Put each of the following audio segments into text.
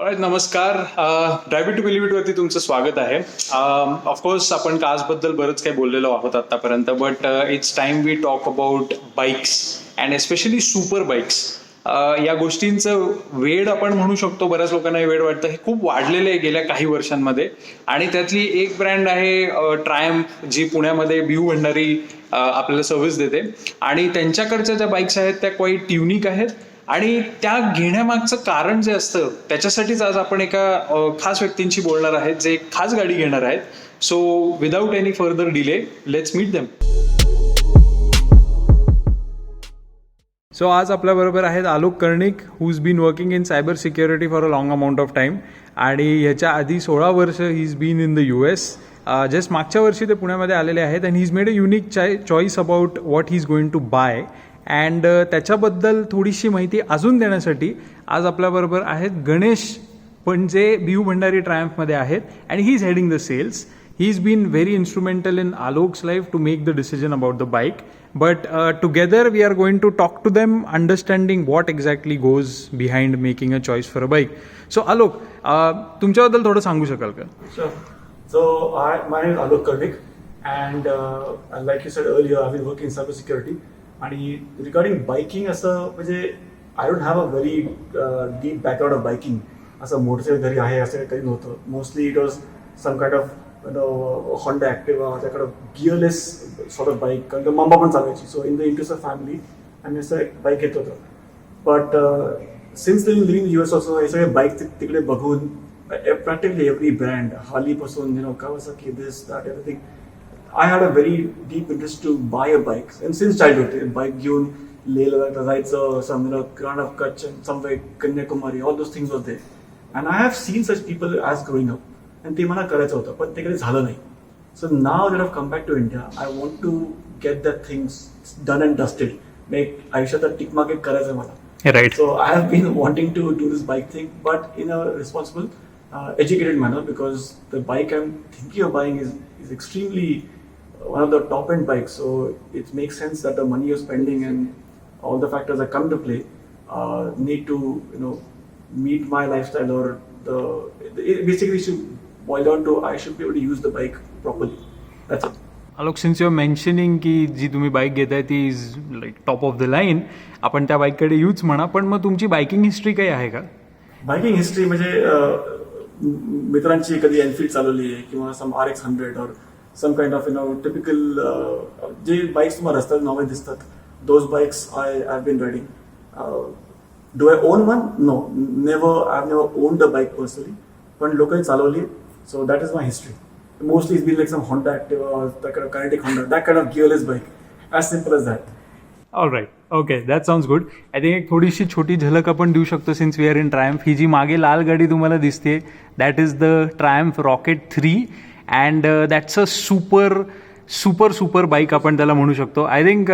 नमस्कार. Drive to believe it वरती तुमचं स्वागत आहे. ऑफकोर्स आपण कार्सबद्दल बरंच काही बोललेलो आहोत आतापर्यंत, but it's time we talk about bikes and especially super bikes. या गोष्टींचं वेड आपण म्हणू शकतो, बऱ्याच लोकांना हे वेड वाटतं, हे खूप वाढलेलं आहे गेल्या काही वर्षांमध्ये. आणि त्यातली एक ब्रँड आहे ट्रायम्फ, जी पुण्यामध्ये बीयू भंडारी आपल्याला सर्व्हिस देते. आणि त्यांच्याकडच्या ज्या बाईक्स आहेत त्या क्वाईट युनिक आहेत. आणि त्या घेण्यामागचं कारण जे असतं त्याच्यासाठीच आज आपण एका खास व्यक्तींशी बोलणार आहेत, जे खास गाडी घेणार आहेत. So without any further delay, let's meet them. So आज आपल्याबरोबर आहेत Alok Karnik, who is been working in cyber security for a long amount of time. आणि ह्याच्या आधी 16 वर्ष he is been in the US. Just मागच्या वर्षी ते पुण्यामध्ये आलेले आहेत. And he is made a unique choice about what he is going to buy. And त्याच्याबद्दल थोडीशी माहिती अजून देण्यासाठी आज आपल्याबरोबर आहेत गणेश, पण जे बीयू भंडारी ट्रायम्फमध्ये आहेत. And he is heading the sales. He is been very instrumental in Alok's life to make the decision about the bike. But together we are going to talk to them, understanding what exactly goes behind making a choice for a bike. So Alok, तुमच्याबद्दल थोडं सांगू शकाल का? Sure. So my name is Alok Karnik, and like you said earlier, I've been working in cybersecurity. आणि regarding biking असं म्हणजे I don't have a very deep background of biking. असं motorcycle घरी आहे असं काही नव्हतं. Mostly it was some kind of Honda Activa, त्या kind of gearless sort of bike. कारण की मम्मा पण चालवायची. So in the interest of family, आम्ही असं एक बाईक घेत होतो. But since living in the US also, हे सगळे बाईक तिकडे बघून practically every brand, Harley पासून Kawasaki, this, that, everything. I had a very deep interest to buy a bike. And since childhood, bike घेऊन Leh Ladakh जायचं, some Grand of Kutch and somewhere Kanyakumari, all those things were there. And I have seen such people as growing up. आणि ते मला करायचं होतं, पण ते कधी झालं नाही. So now that have come back to India, I want to get that things done and dusted. एक आयुष्यात टिक मार्क एक करायचं मला. Right. So I have been wanting to do this bike thing, but in a responsible, educated manner, because the bike I'm thinking of buying is extremely one of the top end bikes. So it makes sense that the money you're spending and all the factors that come to play need to meet my lifestyle, or it basically should boil down to I should be able to use the bike properly. That's it. Alok, since you're mentioning की जी तुम्ही bike घेताय ती is like top of the line, आपण त्या बाईककडे use म्हणा, पण मग तुमची biking history काही आहे का? बाईकिंग हिस्ट्री म्हणजे मित्रांची कधी एनफील्ड चालवली आहे, किंवा सम RX 100 और सम काइंड ऑफ टिपिकल जे बाईक्स तुम्हाला रस्त्यावर नॉर्मल दिसतात, those bikes I have been riding. Do I own one? No, never. I have never owned the bike personally, पण लोकांनी चालवली. So that is my history. Mostly it's been like some Honda Activa or that kind of kinetic Honda, that kind of gearless bike. As simple as that. All right. Okay, that sounds good. I think एक थोडीशी छोटी झलक आपण देऊ शकतो since we are in Triumph. ही जी मागे लाल गाडी तुम्हाला दिसते, that is the Triumph Rocket 3, and that's a super bike आपण त्याला म्हणू शकतो. I think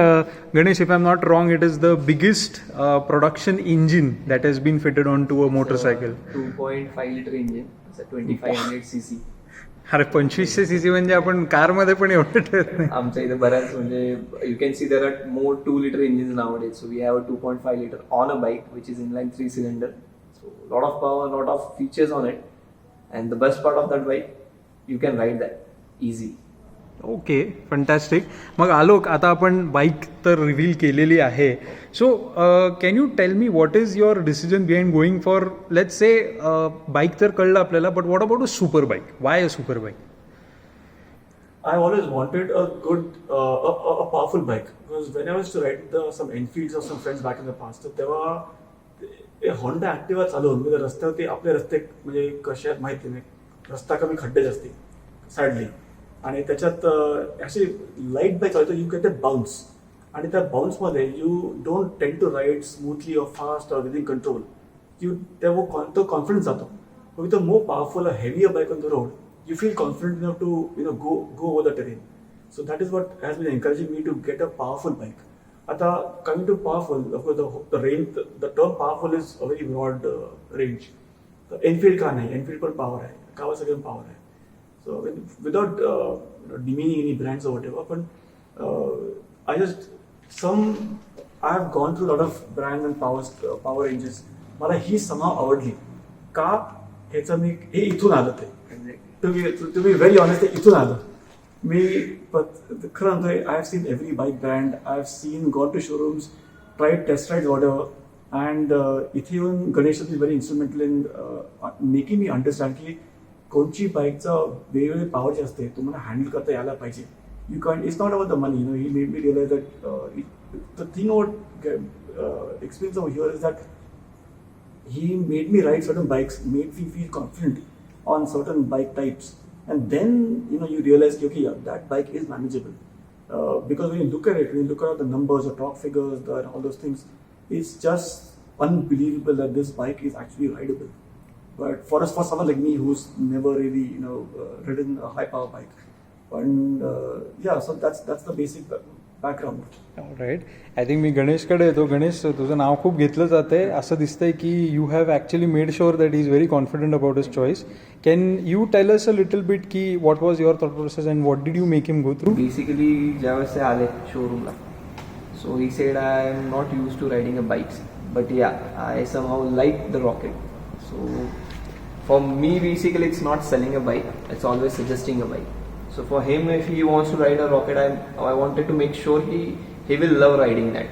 Ganesh, if I'm not wrong, it is the biggest production engine that has been fitted onto a motorcycle. 2.5 liter engine. 2500 cc. अरे 2500 cc म्हणजे आपण कारमध्ये पण एवढं ठेवत नाही. आमच्या इथे बऱ्याच म्हणजे you can see there are more 2 liter engines nowadays. So we have a 2.5 liter on a bike which is inline 3-cylinder. So lot of power, lot of features on it, and the best part of that bike, you can ride that easy. Okay, fantastic. मग आलोक, आता आपण bike तर reveal केलेली आहे. So can you tell me what is your decision behind going for, let's say bike तर कळलं आपल्याला, but what about a super bike? Why a super bike? I always wanted a good, a powerful bike, because when I was to ride some Enfields or some friends back in the past, तर तेव्हा Honda Activa चालवून म्हणजे रस्त्यावरती, आपले रस्ते म्हणजे कसे आहेत माहिती नाही, रस्ता कमी खड्डे असते सॅडली, आणि त्याच्यात अशी लाईट बाईक चालवतो, यू गेट अ बाउन्स, आणि त्या बाउन्समध्ये you don't tend to ride smoothly और फास्ट और विदिन कंट्रोल. यू तो कॉन्फिडन्स जातो. With a more powerful, a heavier bike on the road, you feel confident enough to go over the terrain. So that is what has been encouraging me to get a powerful bike. Ata coming to powerful, of course the range, the term powerful is a very broad range. The Enfield का नहीं, Enfield पर power है, Kawasaki में power है. So without demeaning any brands or whatever, but I have gone through a lot of brands and power ranges. मला ही somehow आवडली. का? ह्याचं मी हे इथून आलं ते Exactly. To be very honest ते इथून आलं मी खरं म्हणतोय I have seen every bike brand I have seen gone to showrooms tried test ride whatever and इथे येऊन Ganesh is very instrumental in making me understand की कोणची बाईकचं वेगवेगळे पॉवर जे असते तुम्हाला हँडल करता यायला पाहिजे you can it's not about the money you know he made me realise that the thing about experience of here is that he made me ride certain bikes, made me feel confident on certain bike types, and then you realize okay, yeah, that bike is manageable because when you look at it, when you look at the numbers, the torque figures, all those things, it's just unbelievable that this bike is actually rideable. But for someone like me who's never really ridden a high power bike, and yeah, so that's the basic background. Right I think मी गणेशकडे येतो. गणेश, तुझं नाव खूप घेतलं जातंय. असं दिसतंय की you have actually made sure that is very confident about his choice. Can you tell us a little bit की what was your thought process and what did you make him go through? Basically ज्यावेळेस ते आले शोरूमला, so he said I am not use to riding a bikes, but yeah I somehow like the rocket. So for me basically it's not selling a bike, it's always suggesting a bike. So for him, if he wants to ride a rocket, I wanted to make sure he will love riding that.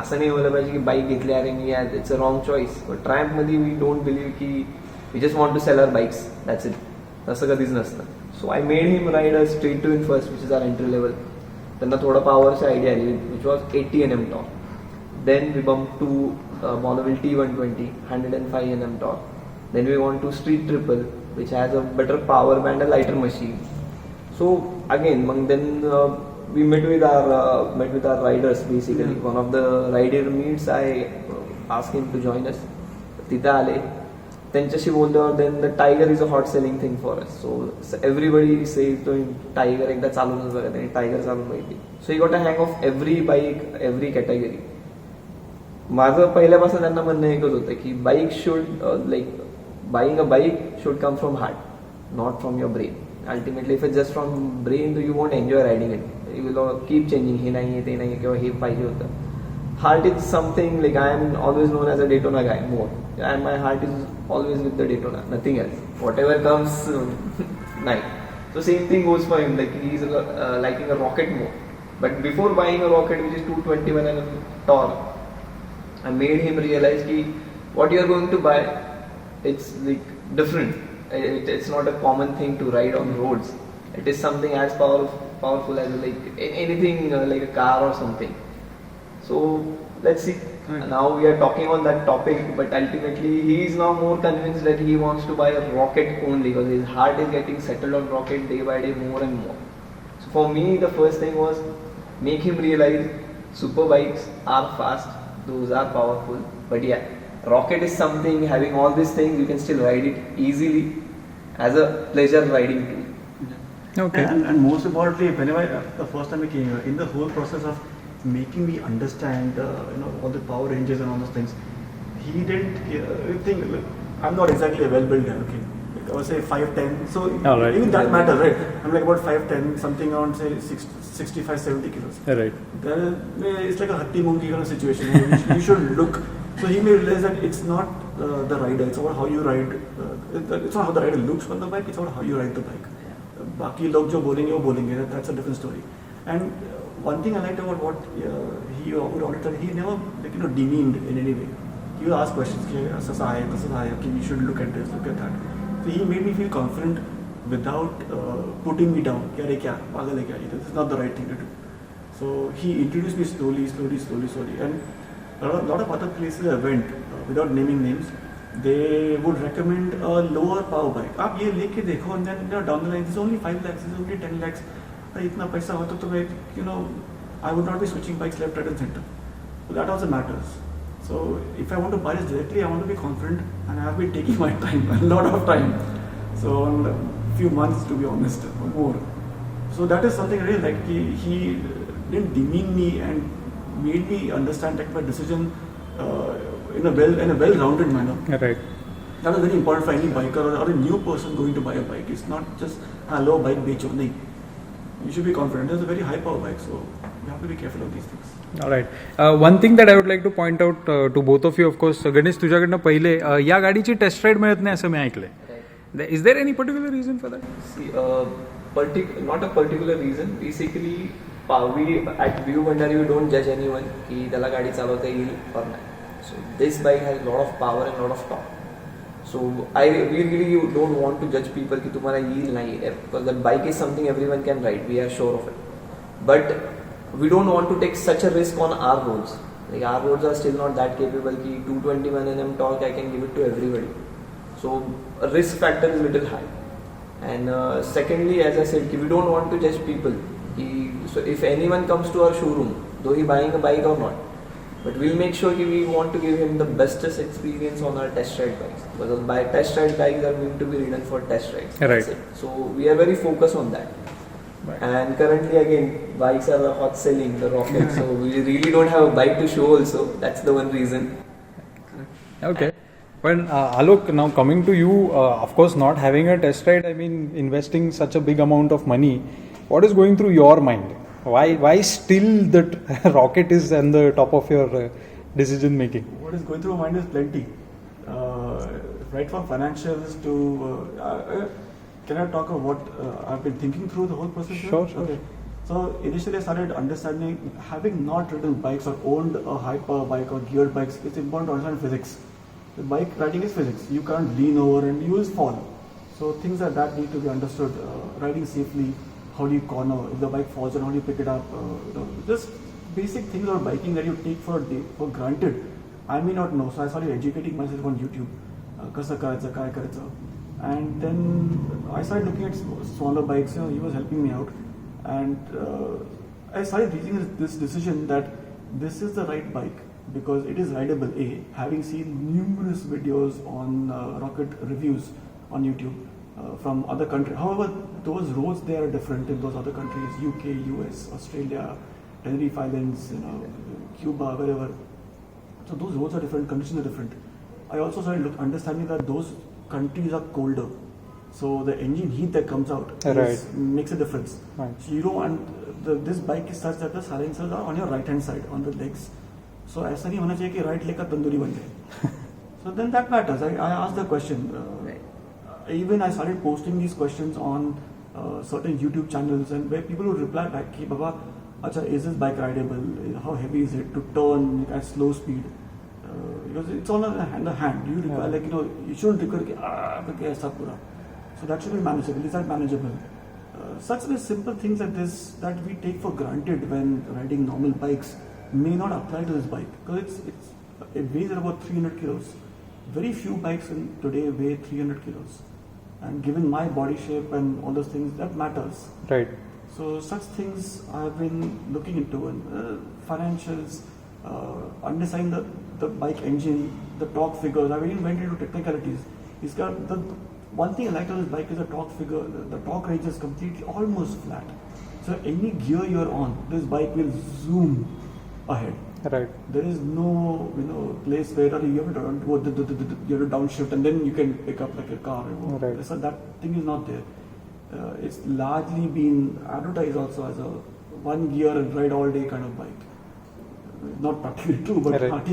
असं नाही बोललं पाहिजे की bike घेतली अरे मी it's a wrong choice. But ट्रायम्पमध्ये we don't believe की we just want to sell our bikes, that's it. तसं कधीच नसतं. So I made him ride a street twin first, which is our entry level. त्यांना थोडं पॉवरची idea आली, which was 80 Nm torque. Then we bump to Bonneville T120, 105 Nm torque. Then we want to street triple, which has a better power band, a lighter machine. So again, then we met with our riders basically. One of the rider meets, I asked him to join us. तिथे आले, त्यांच्याशी बोलल्यावर then the Tiger is a hot selling thing for us. So everybody says to him, Tiger एकदा चालूनच बघा, त्यांनी Tiger चालून बघितली. So he got a hang of every bike, every category. माझं पहिल्यापासून त्यांना म्हणणं एकच होतं की bike should buying a bike should come from heart, not from your brain. Ultimately, if it's just from brain, you won't enjoy riding it. You will keep changing. हे नाही ते नाही किंवा हे पाहिजे होतं. Heart is something like I am always known as a Daytona guy more, and my heart is always with the Daytona, nothing else. Whatever comes, nice. So same thing goes for him. Like he's liking a rocket more. But before buying a rocket, which is 221 Nm torque, I made him realize that what you are going to buy, it's like different. It's not a common thing to ride on roads. It is something as powerful as like anything like a car or something. So let's see. Now we are talking on that topic, but ultimately he is now more convinced that he wants to buy a rocket only because his heart is getting settled on rocket day by day more and more. So for me, the first thing was make him realize super bikes are fast, those are powerful, but yeah, rocket is something, having all these things, you can still ride it easily as a pleasure riding tool. Okay. And most importantly, whenever the first time we came here, in the whole process of making me understand all the power ranges and all those things, he didn't think, look, I'm not exactly a well-built guy, okay? Like I would say 5'10", so right. even that matters, right? I'm like about 5'10", something around say 65-70 kilos. Right. Then it's like a hatti monkey kind of situation. You should look. So he may realize that it's not the rider, it's about how you ride. It's not how the rider looks on the bike, it's about how you ride the bike. Baki log jo bolenge wo bolenge, that's a different story. And one thing I liked about what he would always tell, he never demeaned in any way. He would ask questions, okay, you should look at this, look at that. So he made me feel confident without putting me down. This is not the right thing to do. So he introduced me slowly. And a lot of other places I went, without naming names, they would recommend a lower power bike. आप ये लेके देखो, and then down the line, this is only 5 lakhs, this is only 10 lakhs. इतना पैसा होता तो मैं, I would not be switching bikes left, right, and center. So that also matters. So if I want to buy this directly, I want to be confident, and I have been taking my time, a lot of time. So a few months, to be honest, or more. So that is something I really like. He didn't demean me and made me understand my decision in a well-rounded manner. Right. That is very important for any biker or a new person going to buy a bike. It's not just hello bike becho. You should be confident. It's a very high power bike, so you have to be careful of these things. Alright. One thing that I would like to point out to both of you, of course, Ganesh, तुझ्याकडनं पहिले या गाडीची test ride मिळत नाही असं मी ऐकलंय. Is there any particular reason for that? See, not a particular reason. Basically, we at View Bhandari we don't judge anyone की त्याला गाडी चालवता येईल or नाही. So this bike has a lot of power and a lot of torque. So we really don't want to judge people कि तुम्हाला येईल नाही because that bike is something everyone can ride. We are sure of it. But we don't want to take such a risk on our roads. Like our roads are still not that capable कि 221 Nm torque I can give it to everybody. So a risk factor is little high. And secondly, as I said, we don't want to judge people. So if anyone comes to our showroom, though he buying a bike or not, but we'll make sure we want to give him the bestest experience on our test ride bikes. Because test ride bikes are going to be ridden for test rides. Right. That's it. So we are very focused on that. Right. And currently again, bikes are hot selling, the rocket. So we really don't have a bike to show also. That's the one reason. Okay. But Alok, now coming to you, of course, not having a test ride, I mean, investing such a big amount of money, what is going through your mind? Why still that rocket is on the top of your decision making? What is going through my mind is plenty. Right from financials to. Can I talk about what I've been thinking through the whole process? Sure. Okay. So initially I started understanding, having not ridden bikes or owned a hyper bike or geared bikes, it's important to understand physics. The bike riding is physics. You can't lean over and you will fall. So things like that need to be understood. Riding safely, how do you corner? If the bike falls, and how do you pick it up? Just basic things about biking that you take for granted. I may not know, so I started educating myself on YouTube. Kasa karacha, kai karacha. And then I started looking at smaller bikes. He was helping me out, and I started reaching this decision that this is the right bike because it is rideable. Having seen numerous videos on rocket reviews on YouTube from other countries. However, those roads there are different in those other countries: UK, US, Australia, Tenerife Islands, Cuba, wherever. So those roads are different, conditions are different. I also started understanding that those countries are colder, so the engine heat that comes out makes a difference. Right. So you don't want this bike is such that the silencers are on your right hand side on the legs. So ऐसा नहीं होना चाहिए कि right leg का तंदूरी बन जाए. So then that matters. I asked the question. Even I started posting these questions on certain YouTube channels, and where people would reply back, "Ki Baba, acha, is this bike rideable? How heavy is it to turn at slow speed?" Because it's all in the hand. You require you shouldn't require aisa pura. So that should be manageable. Is that manageable? Such simple things like this that we take for granted when riding normal bikes may not apply to this bike because it weighs at about 300 kilos. Very few bikes today weigh 300 kilos. And given my body shape and all those things, that matters. Right. So such things I've been looking into, and financials, understanding the bike engine, the torque figures. I even went into technicalities. It's got the one thing I liked on this bike is the torque figure. The torque range is completely almost flat. So any gear you're on, this bike will zoom ahead. Right. There is no place where you have to downshift and then you can pick up like a car. Right. So that thing is not there. It's largely been advertised also as a one gear and ride all day kind of bike. Not practically true, but right.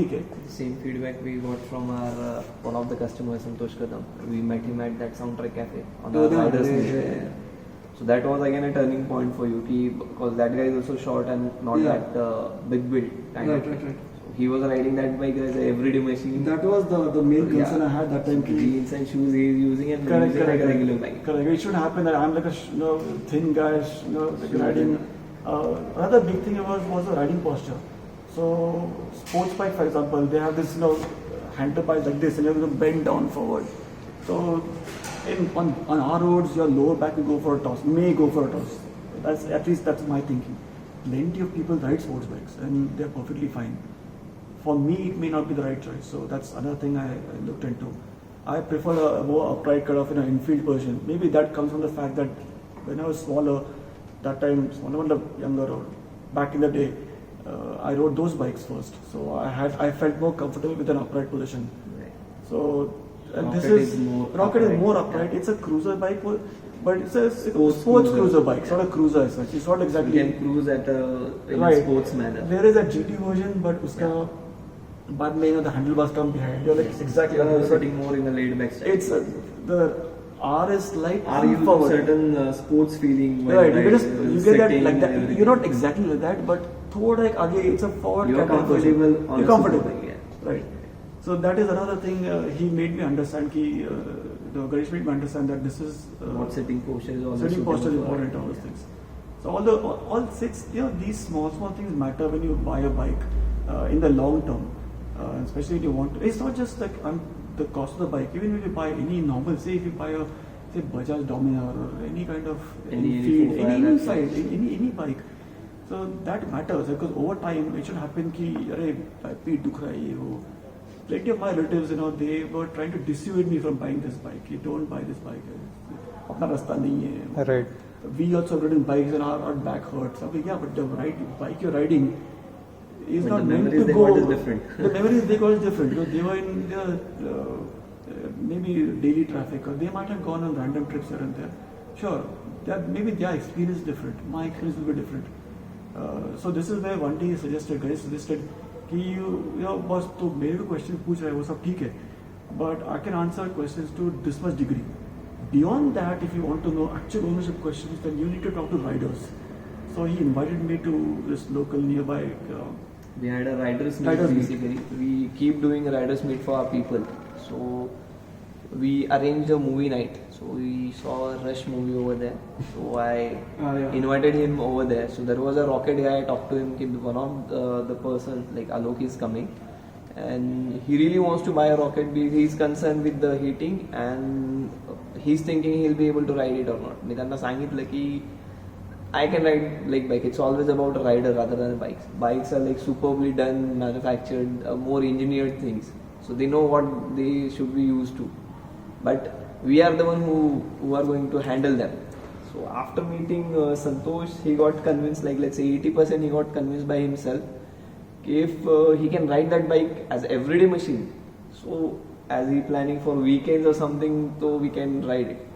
Same feedback we got from our one of the customers, Santosh Kadam. We met him at that Soundtrack Cafe on our riders meet. So that was again a turning point for you, because that guy is also short and not that big build. Right. So he was riding that bike as an everyday machine. That was the main concern I had that time. Jeans and shoes he is using and Correct. like a regular bike. Correct. It should happen that I'm like a thin guy, like riding. Another big thing was the riding posture. So sports bike, for example, they have this handle bike like this, and you have to bend down forward. So on our roads, your lower back will go for a toss, may go for a toss. That's my thinking. Plenty of people ride sports bikes, and they're perfectly fine. For me, it may not be the right choice. So that's another thing I looked into. I prefer a more upright cut off in an infield version. Maybe that comes from the fact that when I was smaller, that time, younger, or back in the day, I rode those bikes first. So I felt more comfortable with an upright position. Right. So And this Rocket is is more Rocket is upright, more upright. yeah. It's a cruiser bike, but it's a Sports sports cruiser. cruiser bike. It's not a cruiser as such. It's not You exactly can cruise at in right. a sports manner. There is a GT version, but uska बाद में the handlebars come behind. You're like it's exactly You are opposite. sitting more in a laid back style. It's the R is slightly Are you forward. certain sports feeling when Right, ride, you get that sitting like and that. everything? You're not exactly like that, but thoda ek aage it's a forward. You're kind of version. comfortable on You're a comfortable. super bike, yeah. Right. So that is another thing he made me understand. Ganesh made me understand that this is What sitting posture is also setting posture is suitable for- important. All those things. So all six, these small things matter when you buy a bike in the long term, especially if you want. It's not just like the cost of the bike. Even if you buy any normal, say if you buy a Bajaj Dominar or any kind of Any Enfield, any 4-5 size, laptops. any bike. So that matters because over time it should happen कि अरे पेट दुख रहा है ये वो. Plenty of my relatives, they were trying to dissuade me from buying this bike. You don't buy this bike. अपना रास्ता नहीं है. Right. We also ridden bikes and our back hurts. I'm like, yeah, but the bike you're riding is But not the meant memories to they go. got is different. The memories they got is different. They were in their maybe daily traffic, or they might have gone on random trips here and there. Sure, maybe their experience is different. My experience will be different. So this is where one day he suggested, Ganesh suggested, कि बस तो मेरे को question पूछ रहे हैं वो सब ठीक है, but I can answer questions to this much degree. Beyond that, if you want to know actual ownership questions, then you need to talk to riders. So he invited me to this local nearby. We had a riders meet Riders meet. basically. We keep doing a riders meet for our people. So we arranged a movie night. So we saw a Rush movie over there. So I Yeah. invited him over there. So there was a Rocket guy. I talked to him. Ki one of the person like Alok is coming, and he really wants to buy a Rocket because he's concerned with the heating and he's thinking he'll be able to ride it or not. मी त्यांना सांगितलं की I can ride like bike. It's always about a rider rather than bikes. Bikes are like superbly done, manufactured, more engineered things. So they know what they should be used to. But we are the one who are going to handle them. So after meeting Santosh, he got convinced, like let's say 80% he got convinced by himself. If he can ride that bike as everyday machine, so as he planning for weekends or something, so we can ride it.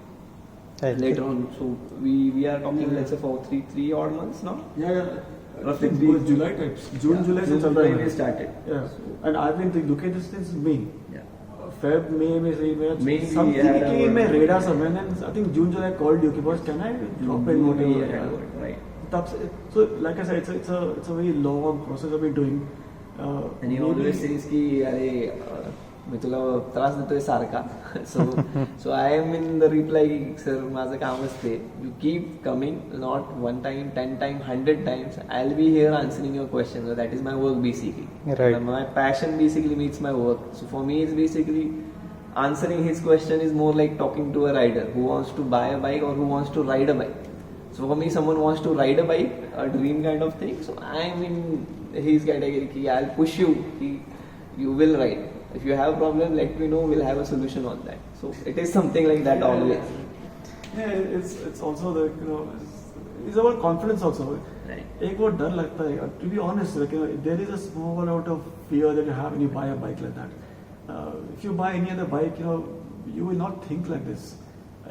Later on, so we are talking let's say for three odd months now. Yeah. Roughly It was July types. June, July से चल रहा है. we started. Yeah. And I've been looking at this since May. Yeah. Feb, May में सही में May we something had कि our- मैं radar सब and then I think June, July I called you कि boss can I drop in whatever. Yeah, right. तब से so like I said it's a very long process I've been doing. And he always says की अरे मी तुला त्रास देतोय सारखा. So I am in the reply, sir माझं कामच ते. You keep coming, not one time, 10 times, 100 times. I'll be here answering your questions. So that is my work basically. Right. My passion basically meets my work. So for me, it's basically answering his question is more like talking to a rider who wants to buy a bike or who wants to ride a bike. So for me, someone wants to ride a bike, a dream kind of thing. So I'm in his category. Ki I'll push you. Ki you will ride. If you have a problem, let me know. We'll have a solution on that. So it is something like that always. Yeah, it's also the it's about confidence also. Right. एक वो डर लगता है. To be honest, like, there is a small amount of fear that you have when you buy a bike like that. If you buy any other bike, you will not think like this.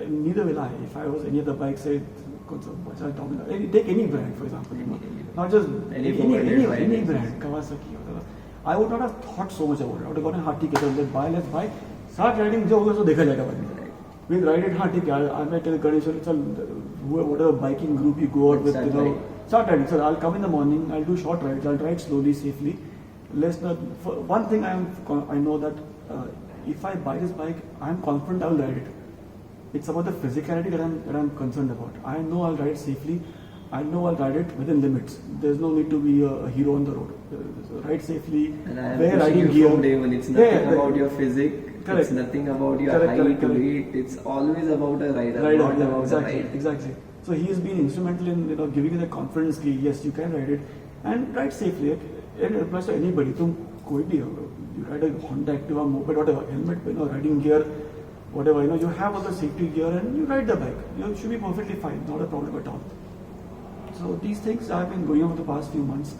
Neither will I. If I was any other bike, say, Bajaj Dominar, take any brand for example, not just Any any brand. brand, Kawasaki, whatever. I would not have thought so much about it. I would have gone, हाँ ठीक है, let's buy. Start riding, जो होगा सो देखा जाएगा बाद में. We'll ride it, हाँ ठीक है. I might tell Ganesh, whatever biking group you go out with, start riding. So I'll come in the morning. I'll do short rides. I'll ride slowly, safely. Let's not. For one thing, I know that if I buy this bike, I'm confident I'll ride it. It's about the physicality that I'm concerned about. I know I'll ride safely. I know I'll ride it within limits. There's no need to be a hero on the road. Ride safely. And I am wear pushing riding you gear. from day one. It's nothing Yeah, about your physique. Correct. It's nothing about your Correct, height, correct. weight. It's always about a rider, Rider, not yeah, about exactly, a ride. exactly. So he's been instrumental in giving me the confidence that yes, you can ride it and ride safely. It applies to anybody. तुम कोई भी हो, you ride a Honda Activa, moped, whatever, helmet, riding gear, whatever. You have all the safety gear and you ride the bike. You should be perfectly fine, not a problem at all. So these things I've been going on for the past few months,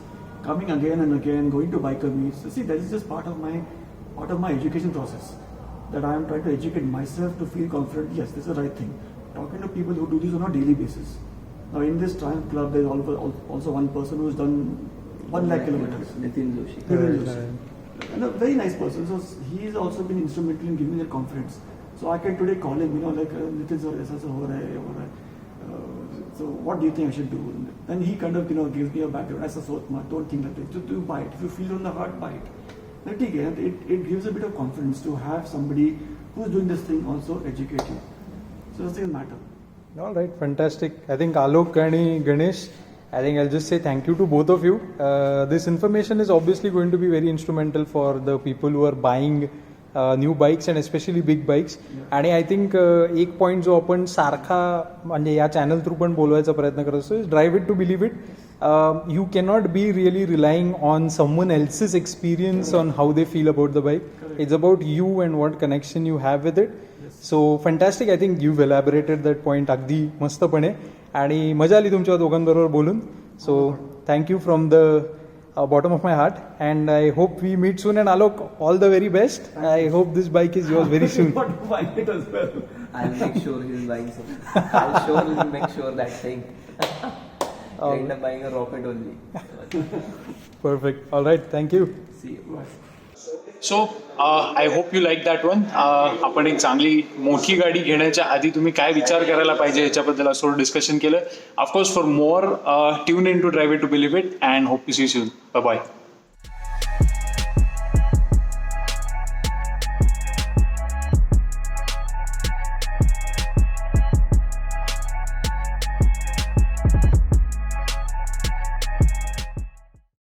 coming again and again, going to biker meets. See, that is just part of my education process. that I am trying to educate myself to feel confident. Yes, this is the right thing. Talking to people who do this on a daily basis. Now in this Triumph Club, there is also one person who has done 1 lakh kilometers. Nitin Joshi. Nitin Joshi. And a very nice person. So he has also been instrumental in giving me that confidence. So I can today call him, like Nitin sir, aisa ho raha hai, ho raha hai. So what do you think I should do? And he kind of gives me a background. I said, so don't think like that. So do buy it. If you feel on the heart, buy it. Like, it gives a bit of confidence to have somebody who's doing this thing also educate you. So it doesn't matter. All right, fantastic. I think Alok and Ganesh, I think I'll just say thank you to both of you. This information is obviously going to be very instrumental for the people who are buying new bikes and specially big bikes. आणि I think एक point जो आपण सारखा म्हणजे या channel through पण बोलवायचा प्रयत्न करत असतो is drive it to believe it. You cannot be really relying on someone else's experience on how they feel about the bike. It's about you and what connection you have with it. So fantastic. I think you elaborated that point अगदी मस्तपणे आणि मजा आली तुमच्या दोघांबरोबर बोलून. So thank you from the bottom of my heart, and I hope we meet soon. And Alok, all the very best. I hope this bike is yours very soon. But buy it as well. I'll make sure he's buying some. I'll surely make sure that thing. End up buying a rocket only. Perfect. All right. Thank you. See you. So I hope you like that one. आपण एक चांगली मोठी गाडी घेण्याच्या आधी तुम्ही काय विचार करायला पाहिजे ह्याच्याबद्दल असं डिस्कशन केलं. Of course for more tune in to drive it to believe it and hope to see soon. Bye bye.